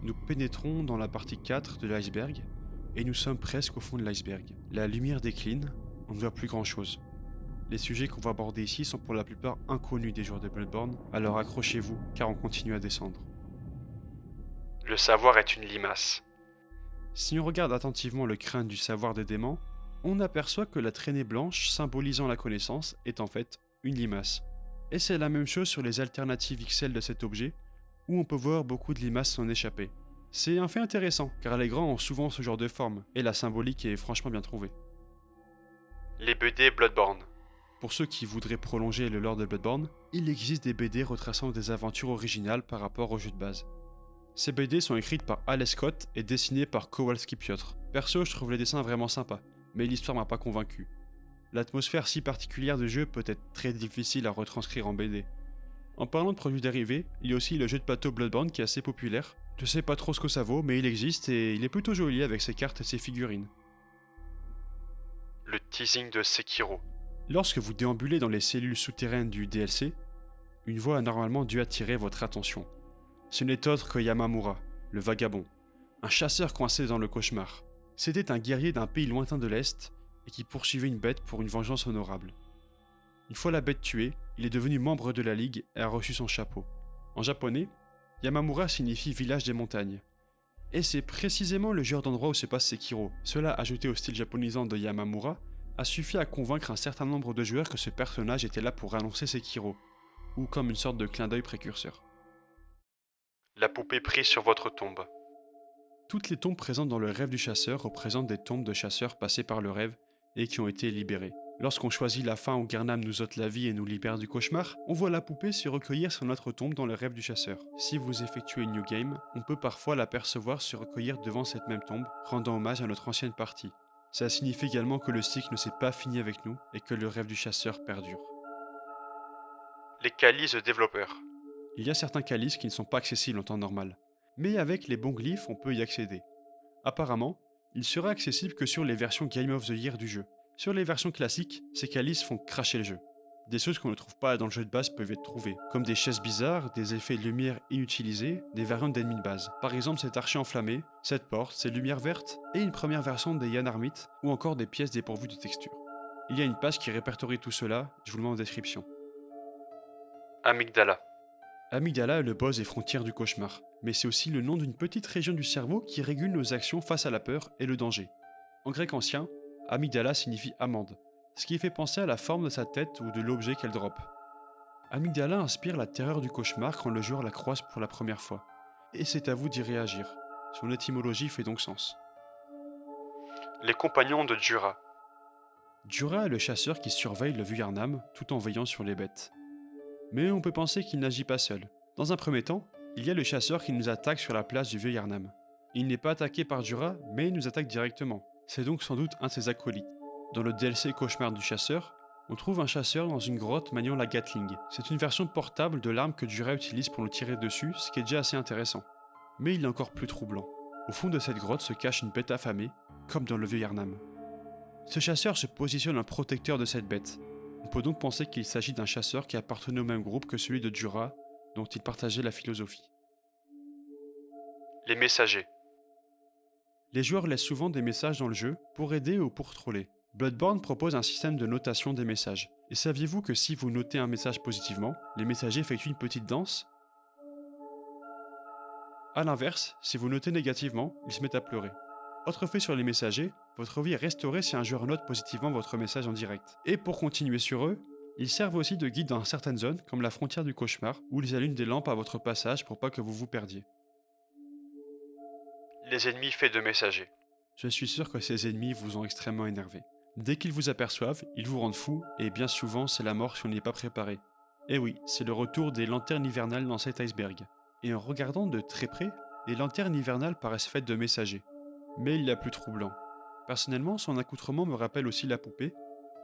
Nous pénétrons dans la partie 4 de l'iceberg, et nous sommes presque au fond de l'iceberg. La lumière décline, on ne voit plus grand chose. Les sujets qu'on va aborder ici sont pour la plupart inconnus des joueurs de Bloodborne, alors accrochez-vous car on continue à descendre. Le savoir est une limace. Si on regarde attentivement le crâne du savoir des démons, on aperçoit que la traînée blanche symbolisant la connaissance est en fait une limace. Et c'est la même chose sur les alternatives XL de cet objet, où on peut voir beaucoup de limaces s'en échapper. C'est un fait intéressant, car les grands ont souvent ce genre de forme, et la symbolique est franchement bien trouvée. Les BD Bloodborne. Pour ceux qui voudraient prolonger le lore de Bloodborne, il existe des BD retraçant des aventures originales par rapport au jeu de base. Ces BD sont écrites par Ales Scott et dessinées par Kowalski Piotr. Perso, je trouve les dessins vraiment sympas, mais l'histoire m'a pas convaincu. L'atmosphère si particulière du jeu peut être très difficile à retranscrire en BD. En parlant de produits dérivés, il y a aussi le jeu de plateau Bloodborne qui est assez populaire. Je sais pas trop ce que ça vaut, mais il existe et il est plutôt joli avec ses cartes et ses figurines. Le teasing de Sekiro. Lorsque vous déambulez dans les cellules souterraines du DLC, une voix a normalement dû attirer votre attention. Ce n'est autre que Yamamura, le vagabond, un chasseur coincé dans le cauchemar. C'était un guerrier d'un pays lointain de l'Est et qui poursuivait une bête pour une vengeance honorable. Une fois la bête tuée, il est devenu membre de la Ligue et a reçu son chapeau. En japonais, Yamamura signifie village des montagnes. Et c'est précisément le genre d'endroit où se passe Sekiro. Cela, ajouté au style japonisant de Yamamura, a suffi à convaincre un certain nombre de joueurs que ce personnage était là pour annoncer Sekiro, ou comme une sorte de clin d'œil précurseur. La poupée prise sur votre tombe. Toutes les tombes présentes dans le rêve du chasseur représentent des tombes de chasseurs passés par le rêve et qui ont été libérés. Lorsqu'on choisit la fin où Garnam nous ôte la vie et nous libère du cauchemar, on voit la poupée se recueillir sur notre tombe dans le rêve du chasseur. Si vous effectuez une new game, on peut parfois l'apercevoir se recueillir devant cette même tombe, rendant hommage à notre ancienne partie. Ça signifie également que le cycle ne s'est pas fini avec nous et que le rêve du chasseur perdure. Les calices de développeurs. Il y a certains calices qui ne sont pas accessibles en temps normal, mais avec les bons glyphes on peut y accéder. Apparemment, il sera accessible que sur les versions Game of the Year du jeu. Sur les versions classiques, ces calices font cracher le jeu. Des choses qu'on ne trouve pas dans le jeu de base peuvent être trouvées, comme des chaises bizarres, des effets de lumière inutilisés, des variantes d'ennemis de base. Par exemple cet archer enflammé, cette porte, ces lumières vertes, et une première version des Yanarmit, ou encore des pièces dépourvues de texture. Il y a une page qui répertorie tout cela, je vous le mets en description. Amygdala. Amygdala est le boss des frontières du cauchemar, mais c'est aussi le nom d'une petite région du cerveau qui régule nos actions face à la peur et le danger. En grec ancien, Amygdala signifie amande, ce qui fait penser à la forme de sa tête ou de l'objet qu'elle drop. Amygdala inspire la terreur du cauchemar quand le joueur la croise pour la première fois. Et c'est à vous d'y réagir. Son étymologie fait donc sens. Les compagnons de Jura. Jura est le chasseur qui surveille le vieux Yarnam tout en veillant sur les bêtes. Mais on peut penser qu'il n'agit pas seul. Dans un premier temps, il y a le chasseur qui nous attaque sur la place du vieux Yarnam. Il n'est pas attaqué par Jura, mais il nous attaque directement. C'est donc sans doute un de ses acolytes. Dans le DLC Cauchemar du chasseur, on trouve un chasseur dans une grotte maniant la Gatling. C'est une version portable de l'arme que Jura utilise pour nous tirer dessus, ce qui est déjà assez intéressant. Mais il est encore plus troublant. Au fond de cette grotte se cache une bête affamée, comme dans le vieux Yarnam. Ce chasseur se positionne en protecteur de cette bête. On peut donc penser qu'il s'agit d'un chasseur qui appartenait au même groupe que celui de Jura, dont il partageait la philosophie. Les messagers. Les joueurs laissent souvent des messages dans le jeu pour aider ou pour troller. Bloodborne propose un système de notation des messages. Et saviez-vous que si vous notez un message positivement, les messagers effectuent une petite danse? A l'inverse, si vous notez négativement, ils se mettent à pleurer. Autre fait sur les messagers, votre vie est restaurée si un joueur note positivement votre message en direct. Et pour continuer sur eux, ils servent aussi de guide dans certaines zones, comme la frontière du cauchemar, où ils allument des lampes à votre passage pour pas que vous vous perdiez. Les ennemis faits de messagers. Je suis sûr que ces ennemis vous ont extrêmement énervé. Dès qu'ils vous aperçoivent, ils vous rendent fou, et bien souvent c'est la mort si on n'y est pas préparé. Et oui, c'est le retour des lanternes hivernales dans cet iceberg. Et en regardant de très près, les lanternes hivernales paraissent faites de messagers. Mais il y a plus troublant. Personnellement, son accoutrement me rappelle aussi la poupée,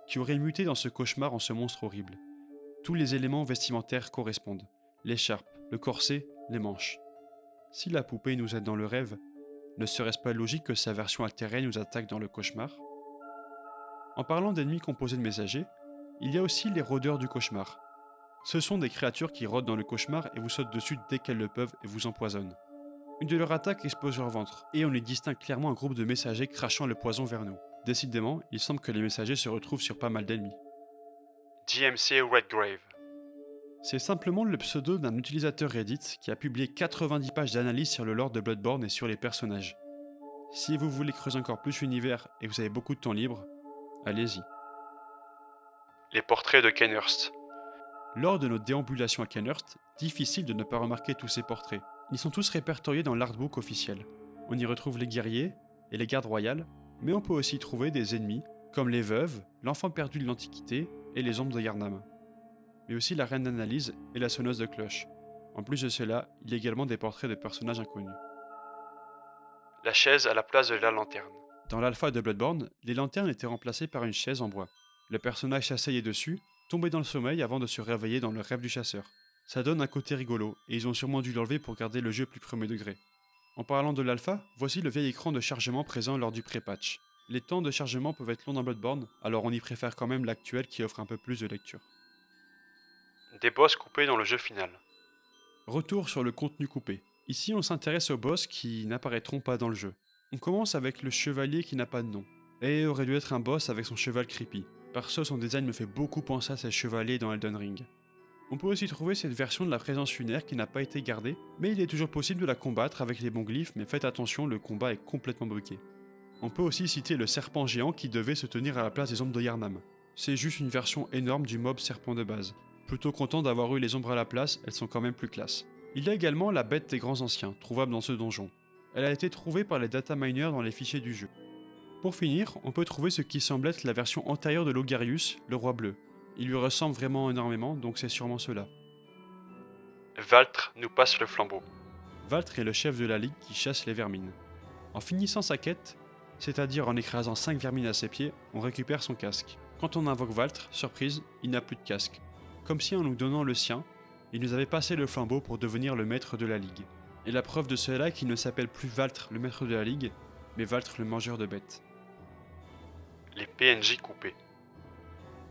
qui aurait muté dans ce cauchemar en ce monstre horrible. Tous les éléments vestimentaires correspondent. L'écharpe, le corset, les manches. Si la poupée nous aide dans le rêve, ne serait-ce pas logique que sa version altérée nous attaque dans le cauchemar? En parlant d'ennemis composés de messagers, il y a aussi les rôdeurs du cauchemar. Ce sont des créatures qui rôdent dans le cauchemar et vous sautent dessus dès qu'elles le peuvent et vous empoisonnent. Une de leurs attaques explose leur ventre, et on y distingue clairement un groupe de messagers crachant le poison vers nous. Décidément, il semble que les messagers se retrouvent sur pas mal d'ennemis. DMC Redgrave. C'est simplement le pseudo d'un utilisateur Reddit qui a publié 90 pages d'analyse sur le lore de Bloodborne et sur les personnages. Si vous voulez creuser encore plus l'univers et que vous avez beaucoup de temps libre, allez-y. Les portraits de Kenhurst. Lors de notre déambulation à Kenhurst, difficile de ne pas remarquer tous ces portraits. Ils sont tous répertoriés dans l'artbook officiel. On y retrouve les guerriers et les gardes royales, mais on peut aussi trouver des ennemis, comme les veuves, l'enfant perdu de l'Antiquité et les ombres de Yharnam. Mais aussi la reine d'analyse et la sonneuse de cloche. En plus de cela, il y a également des portraits de personnages inconnus. La chaise à la place de la lanterne. Dans l'alpha de Bloodborne, les lanternes étaient remplacées par une chaise en bois. Le personnage s'asseyait dessus, tombait dans le sommeil avant de se réveiller dans le rêve du chasseur. Ça donne un côté rigolo, et ils ont sûrement dû l'enlever pour garder le jeu plus premier degré. En parlant de l'alpha, voici le vieil écran de chargement présent lors du pré-patch. Les temps de chargement peuvent être longs dans Bloodborne, alors on y préfère quand même l'actuel qui offre un peu plus de lecture. Des boss coupés dans le jeu final. Retour sur le contenu coupé. Ici on s'intéresse aux boss qui n'apparaîtront pas dans le jeu. On commence avec le chevalier qui n'a pas de nom, et aurait dû être un boss avec son cheval creepy. Perso, son design me fait beaucoup penser à ces chevaliers dans Elden Ring. On peut aussi trouver cette version de la présence lunaire qui n'a pas été gardée, mais il est toujours possible de la combattre avec les bons glyphes, mais faites attention, le combat est complètement buggé. On peut aussi citer le serpent géant qui devait se tenir à la place des ombres de Yharnam. C'est juste une version énorme du mob serpent de base. Plutôt content d'avoir eu les ombres à la place, elles sont quand même plus classe. Il y a également la bête des grands anciens, trouvable dans ce donjon. Elle a été trouvée par les data miners dans les fichiers du jeu. Pour finir, on peut trouver ce qui semble être la version antérieure de Logarius, le roi bleu. Il lui ressemble vraiment énormément, donc c'est sûrement cela. Valtre nous passe le flambeau. Valtre est le chef de la ligue qui chasse les vermines. En finissant sa quête, c'est-à-dire en écrasant 5 vermines à ses pieds, on récupère son casque. Quand on invoque Valtre, surprise, il n'a plus de casque. Comme si en nous donnant le sien, il nous avait passé le flambeau pour devenir le maître de la ligue. Et la preuve de cela est qu'il ne s'appelle plus Valtre le maître de la ligue, mais Valtre le mangeur de bêtes. Les PNJ coupés.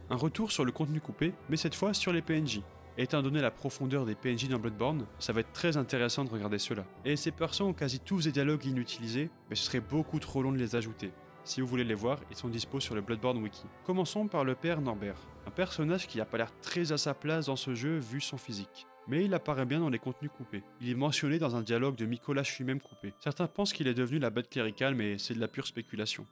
Un retour sur le contenu coupé, mais cette fois sur les PNJ. Étant donné la profondeur des PNJ dans Bloodborne, ça va être très intéressant de regarder cela. Et ces persos ont quasi tous des dialogues inutilisés, mais ce serait beaucoup trop long de les ajouter. Si vous voulez les voir, ils sont dispo sur le Bloodborne Wiki. Commençons par le père Norbert, un personnage qui n'a pas l'air très à sa place dans ce jeu vu son physique. Mais il apparaît bien dans les contenus coupés. Il est mentionné dans un dialogue de Micolash lui-même coupé. Certains pensent qu'il est devenu la bête cléricale, mais c'est de la pure spéculation.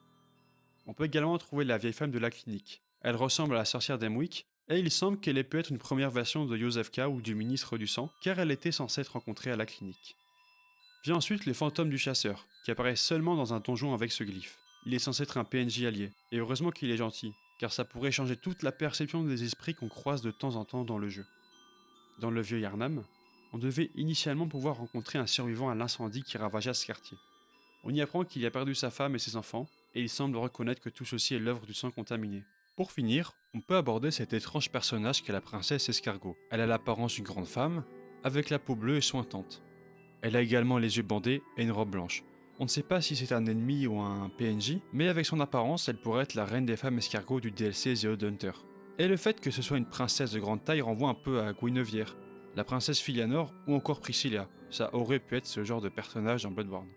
On peut également trouver la vieille femme de la clinique. Elle ressemble à la sorcière d'Emwick, et il semble qu'elle ait pu être une première version de Yosefka ou du ministre du sang, car elle était censée être rencontrée à la clinique. Vient ensuite le fantôme du chasseur, qui apparaît seulement dans un donjon avec ce glyphe. Il est censé être un PNJ allié, et heureusement qu'il est gentil, car ça pourrait changer toute la perception des esprits qu'on croise de temps en temps dans le jeu. Dans le vieux Yharnam, on devait initialement pouvoir rencontrer un survivant à l'incendie qui ravagea ce quartier. On y apprend qu'il a perdu sa femme et ses enfants, et il semble reconnaître que tout ceci est l'œuvre du sang contaminé. Pour finir, on peut aborder cet étrange personnage qu'est la princesse Escargot. Elle a l'apparence d'une grande femme, avec la peau bleue et sointante. Elle a également les yeux bandés et une robe blanche. On ne sait pas si c'est un ennemi ou un PNJ, mais avec son apparence, elle pourrait être la reine des femmes escargots du DLC The Odd Hunter. Et le fait que ce soit une princesse de grande taille renvoie un peu à Guinevere, la princesse Filianor ou encore Priscilla. Ça aurait pu être ce genre de personnage dans Bloodborne.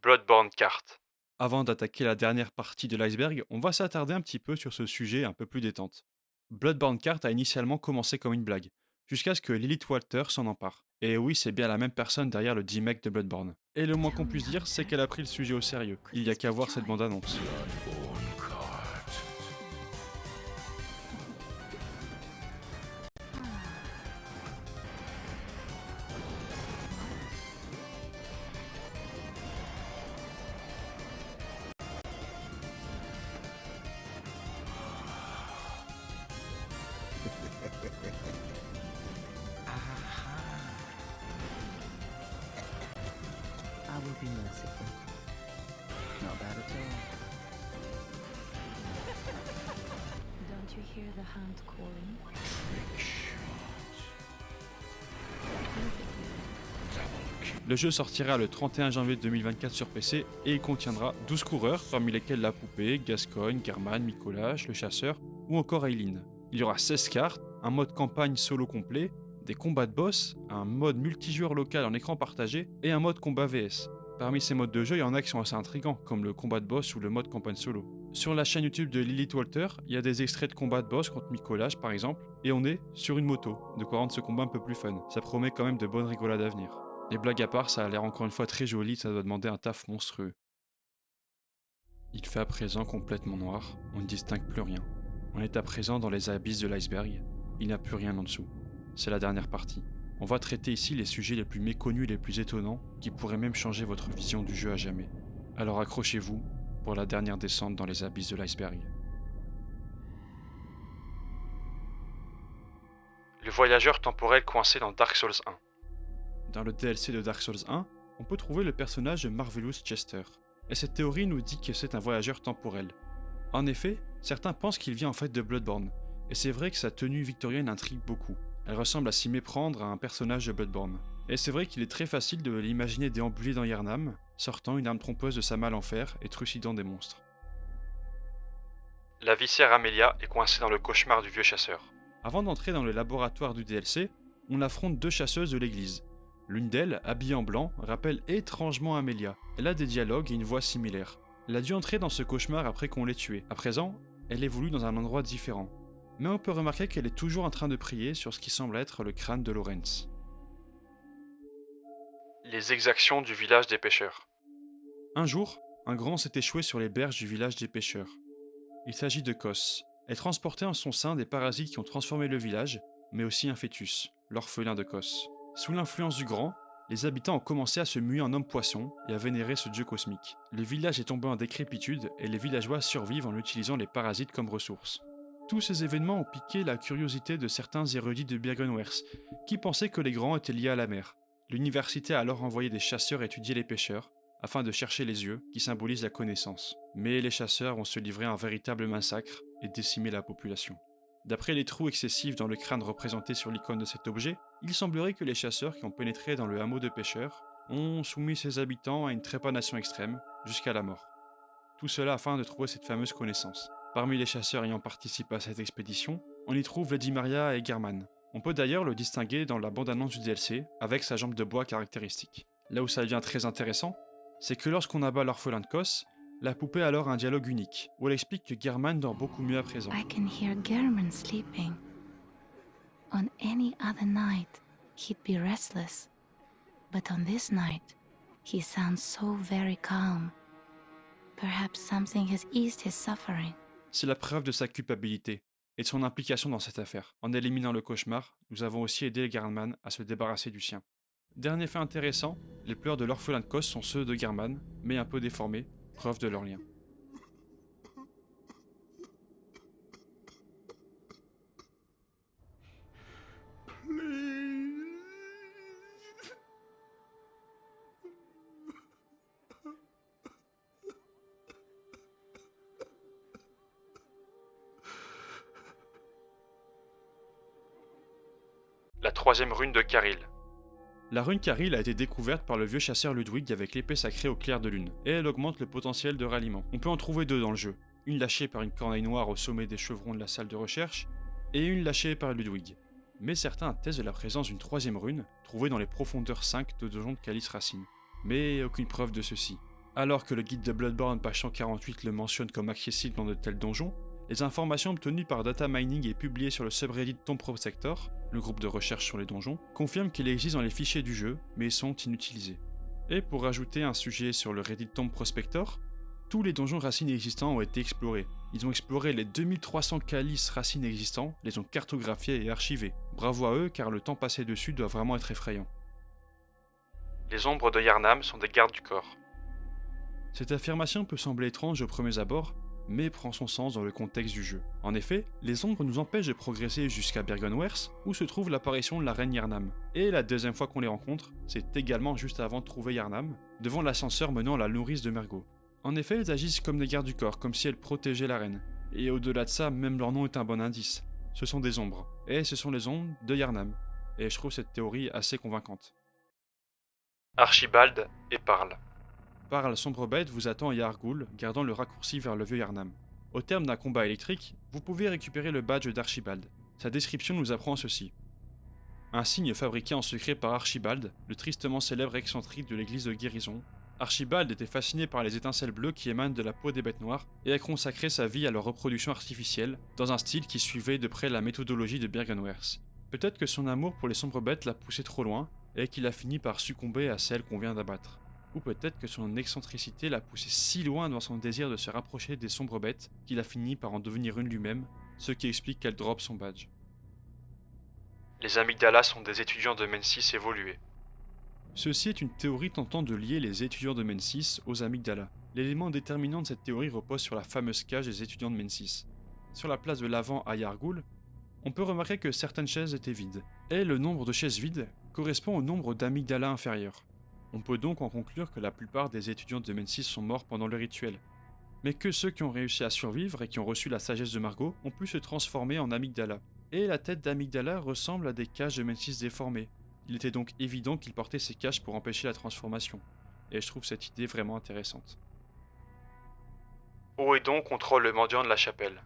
Bloodborne carte. Avant d'attaquer la dernière partie de l'iceberg, on va s'attarder un petit peu sur ce sujet un peu plus détente. Bloodborne Kart a initialement commencé comme une blague, jusqu'à ce que Lilith Walter s'en empare. Et oui, c'est bien la même personne derrière le remake de Bloodborne. Et le moins qu'on puisse dire, c'est qu'elle a pris le sujet au sérieux. Il y a qu'à voir cette bande-annonce. I will be merciful. Not bad at all. Don't you hear the hunt calling? Le jeu sortira le 31 janvier 2024 sur PC et il contiendra 12 coureurs, parmi lesquels la poupée, Gascoigne, German, Micolash, le chasseur ou encore Eileen. Il y aura 16 cartes, un mode campagne solo complet, des combats de boss, un mode multijoueur local en écran partagé et un mode combat VS. Parmi ces modes de jeu, il y en a qui sont assez intrigants, comme le combat de boss ou le mode campagne solo. Sur la chaîne YouTube de Lilith Walter, il y a des extraits de combat de boss contre Micolash par exemple, et on est sur une moto, de quoi rendre ce combat un peu plus fun. Ça promet quand même de bonnes rigolades à venir. Les blagues à part, ça a l'air encore une fois très joli, ça doit demander un taf monstrueux. Il fait à présent complètement noir, on ne distingue plus rien. On est à présent dans les abysses de l'iceberg, il n'y a plus rien en dessous. C'est la dernière partie. On va traiter ici les sujets les plus méconnus et les plus étonnants, qui pourraient même changer votre vision du jeu à jamais. Alors accrochez-vous pour la dernière descente dans les abysses de l'iceberg. Le voyageur temporel coincé dans Dark Souls 1. Dans le DLC de Dark Souls 1, on peut trouver le personnage de Marvelous Chester. Et cette théorie nous dit que c'est un voyageur temporel. En effet, certains pensent qu'il vient en fait de Bloodborne, et c'est vrai que sa tenue victorienne intrigue beaucoup. Elle ressemble à s'y méprendre à un personnage de Bloodborne. Et c'est vrai qu'il est très facile de l'imaginer déambuler dans Yharnam, sortant une arme trompeuse de sa malle en fer et trucidant des monstres. La vicière Amelia est coincée dans le cauchemar du vieux chasseur. Avant d'entrer dans le laboratoire du DLC, on affronte deux chasseuses de l'église. L'une d'elles, habillée en blanc, rappelle étrangement Amelia. Elle a des dialogues et une voix similaire. Elle a dû entrer dans ce cauchemar après qu'on l'ait tuée. À présent, elle évolue dans un endroit différent. Mais on peut remarquer qu'elle est toujours en train de prier sur ce qui semble être le crâne de Lorenz. Les exactions du village des pêcheurs. Un jour, un grand s'est échoué sur les berges du village des pêcheurs. Il s'agit de Kos. Elle transportait en son sein des parasites qui ont transformé le village, mais aussi un fœtus, l'orphelin de Kos. Sous l'influence du grand, les habitants ont commencé à se muer en homme-poisson et à vénérer ce dieu cosmique. Le village est tombé en décrépitude et les villageois survivent en utilisant les parasites comme ressources. Tous ces événements ont piqué la curiosité de certains érudits de Byrgenwerth, qui pensaient que les grands étaient liés à la mer. L'université a alors envoyé des chasseurs étudier les pêcheurs, afin de chercher les yeux, qui symbolisent la connaissance. Mais les chasseurs vont se livrer à un véritable massacre et décimer la population. D'après les trous excessifs dans le crâne représenté sur l'icône de cet objet, il semblerait que les chasseurs qui ont pénétré dans le hameau de pêcheurs ont soumis ses habitants à une trépanation extrême, jusqu'à la mort. Tout cela afin de trouver cette fameuse connaissance. Parmi les chasseurs ayant participé à cette expédition, on y trouve Lady Maria et German. On peut d'ailleurs le distinguer dans la bande-annonce du DLC, avec sa jambe de bois caractéristique. Là où ça devient très intéressant, c'est que lorsqu'on abat l'orphelin de Kos, la poupée a alors un dialogue unique, où elle explique que German dort beaucoup mieux à présent. I can hear German sleeping. On any other night, he'd be restless. But on this night, he sounds so very calm. Perhaps something has eased his suffering. C'est la preuve de sa culpabilité et de son implication dans cette affaire. En éliminant le cauchemar, nous avons aussi aidé German à se débarrasser du sien. Dernier fait intéressant, les pleurs de l'orphelin de Kos sont ceux de German, mais un peu déformés, preuve de leur lien. La troisième rune de Caril. La rune Caril a été découverte par le vieux chasseur Ludwig avec l'épée sacrée au clair de lune, et elle augmente le potentiel de ralliement. On peut en trouver deux dans le jeu, une lâchée par une corneille noire au sommet des chevrons de la salle de recherche, et une lâchée par Ludwig. Mais certains attestent de la présence d'une troisième rune, trouvée dans les profondeurs 5 de donjon de Calice Racine. Mais aucune preuve de ceci. Alors que le guide de Bloodborne page 148 le mentionne comme accessible dans de tels donjons, les informations obtenues par data mining et publiées sur le subreddit Tomb Prospector, le groupe de recherche sur les donjons, confirment qu'il existe dans les fichiers du jeu, mais sont inutilisés. Et pour ajouter un sujet sur le Reddit Tomb Prospector, tous les donjons racines existants ont été explorés. Ils ont exploré les 2300 calices racines existants, les ont cartographiés et archivés. Bravo à eux car le temps passé dessus doit vraiment être effrayant. Les ombres de Yharnam sont des gardes du corps. Cette affirmation peut sembler étrange aux premiers abords, mais prend son sens dans le contexte du jeu. En effet, les ombres nous empêchent de progresser jusqu'à Byrgenwerth, où se trouve l'apparition de la reine Yharnam. Et la deuxième fois qu'on les rencontre, c'est également juste avant de trouver Yharnam, devant l'ascenseur menant à la nourrice de Mergo. En effet, elles agissent comme des gardes du corps, comme si elles protégeaient la reine. Et au-delà de ça, même leur nom est un bon indice. Ce sont des ombres. Et ce sont les ombres de Yharnam. Et je trouve cette théorie assez convaincante. Archibald et Parle. Parle sombre bête vous attend à Yargul, gardant le raccourci vers le vieux Yharnam. Au terme d'un combat électrique, vous pouvez récupérer le badge d'Archibald. Sa description nous apprend ceci. Un signe fabriqué en secret par Archibald, le tristement célèbre excentrique de l'église de guérison. Archibald était fasciné par les étincelles bleues qui émanent de la peau des bêtes noires et a consacré sa vie à leur reproduction artificielle, dans un style qui suivait de près la méthodologie de Byrgenwerth. Peut-être que son amour pour les sombres bêtes l'a poussé trop loin et qu'il a fini par succomber à celle qu'on vient d'abattre. Ou peut-être que son excentricité l'a poussé si loin dans son désir de se rapprocher des sombres bêtes qu'il a fini par en devenir une lui-même, ce qui explique qu'elle drop son badge. Les amygdalas sont des étudiants de Mensis évolués. Ceci est une théorie tentant de lier les étudiants de Mensis aux amygdalas. L'élément déterminant de cette théorie repose sur la fameuse cage des étudiants de Mensis. Sur la place de l'avant à Yargul, on peut remarquer que certaines chaises étaient vides, et le nombre de chaises vides correspond au nombre d'amygdalas inférieurs. On peut donc en conclure que la plupart des étudiants de Mensis sont morts pendant le rituel, mais que ceux qui ont réussi à survivre et qui ont reçu la sagesse de Margot ont pu se transformer en amygdala. Et la tête d'amygdala ressemble à des cages de Mensis déformées. Il était donc évident qu'ils portaient ces cages pour empêcher la transformation, et je trouve cette idée vraiment intéressante. Oedon contrôle le mendiant de la chapelle.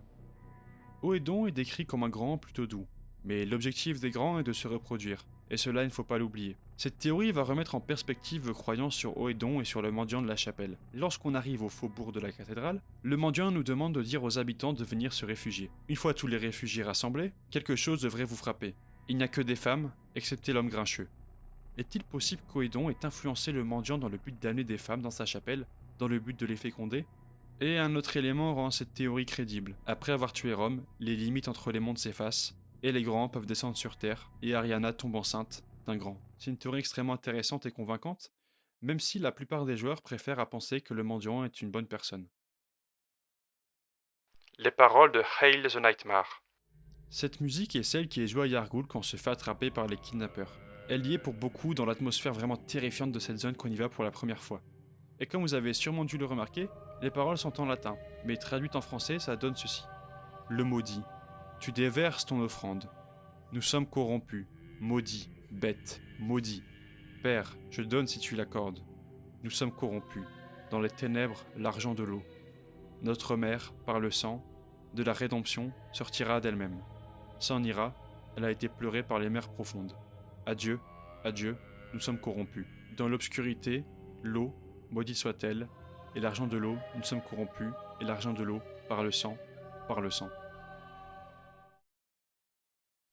Oedon est décrit comme un grand plutôt doux, mais l'objectif des grands est de se reproduire, et cela il ne faut pas l'oublier. Cette théorie va remettre en perspective vos croyances sur Oedon et sur le mendiant de la chapelle. Lorsqu'on arrive au faubourg de la cathédrale, le mendiant nous demande de dire aux habitants de venir se réfugier. Une fois tous les réfugiés rassemblés, quelque chose devrait vous frapper. Il n'y a que des femmes, excepté l'homme grincheux. Est-il possible qu'Oedon ait influencé le mendiant dans le but d'amener des femmes dans sa chapelle, dans le but de les féconder? Et un autre élément rend cette théorie crédible. Après avoir tué Rome, les limites entre les mondes s'effacent, et les grands peuvent descendre sur Terre, et Ariana tombe enceinte d'un grand. C'est une théorie extrêmement intéressante et convaincante, même si la plupart des joueurs préfèrent à penser que le mendiant est une bonne personne. Les paroles de Hail the Nightmare. Cette musique est celle qui est jouée à Yargul quand on se fait attraper par les kidnappeurs. Elle y est pour beaucoup dans l'atmosphère vraiment terrifiante de cette zone qu'on y va pour la première fois. Et comme vous avez sûrement dû le remarquer, les paroles sont en latin, mais traduites en français, ça donne ceci. Le maudit. Tu déverses ton offrande. Nous sommes corrompus. Maudit. Bête. Maudit. Père, je donne si tu l'accordes. Nous sommes corrompus. Dans les ténèbres, l'argent de l'eau. Notre mère, par le sang, de la rédemption, sortira d'elle-même. S'en ira, elle a été pleurée par les mers profondes. Adieu, adieu, nous sommes corrompus. Dans l'obscurité, l'eau, maudite soit-elle, et l'argent de l'eau, nous sommes corrompus, et l'argent de l'eau, par le sang, par le sang.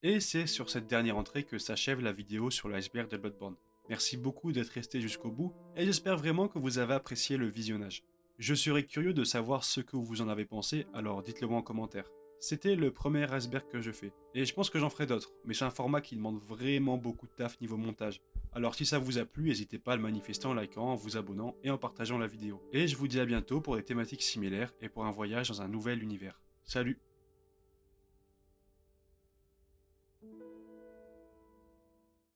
Et c'est sur cette dernière entrée que s'achève la vidéo sur l'iceberg de Bloodborne. Merci beaucoup d'être resté jusqu'au bout, et j'espère vraiment que vous avez apprécié le visionnage. Je serais curieux de savoir ce que vous en avez pensé, alors dites-le moi en commentaire. C'était le premier iceberg que je fais, et je pense que j'en ferai d'autres, mais c'est un format qui demande vraiment beaucoup de taf niveau montage. Alors si ça vous a plu, n'hésitez pas à le manifester en likant, en vous abonnant et en partageant la vidéo. Et je vous dis à bientôt pour des thématiques similaires et pour un voyage dans un nouvel univers. Salut!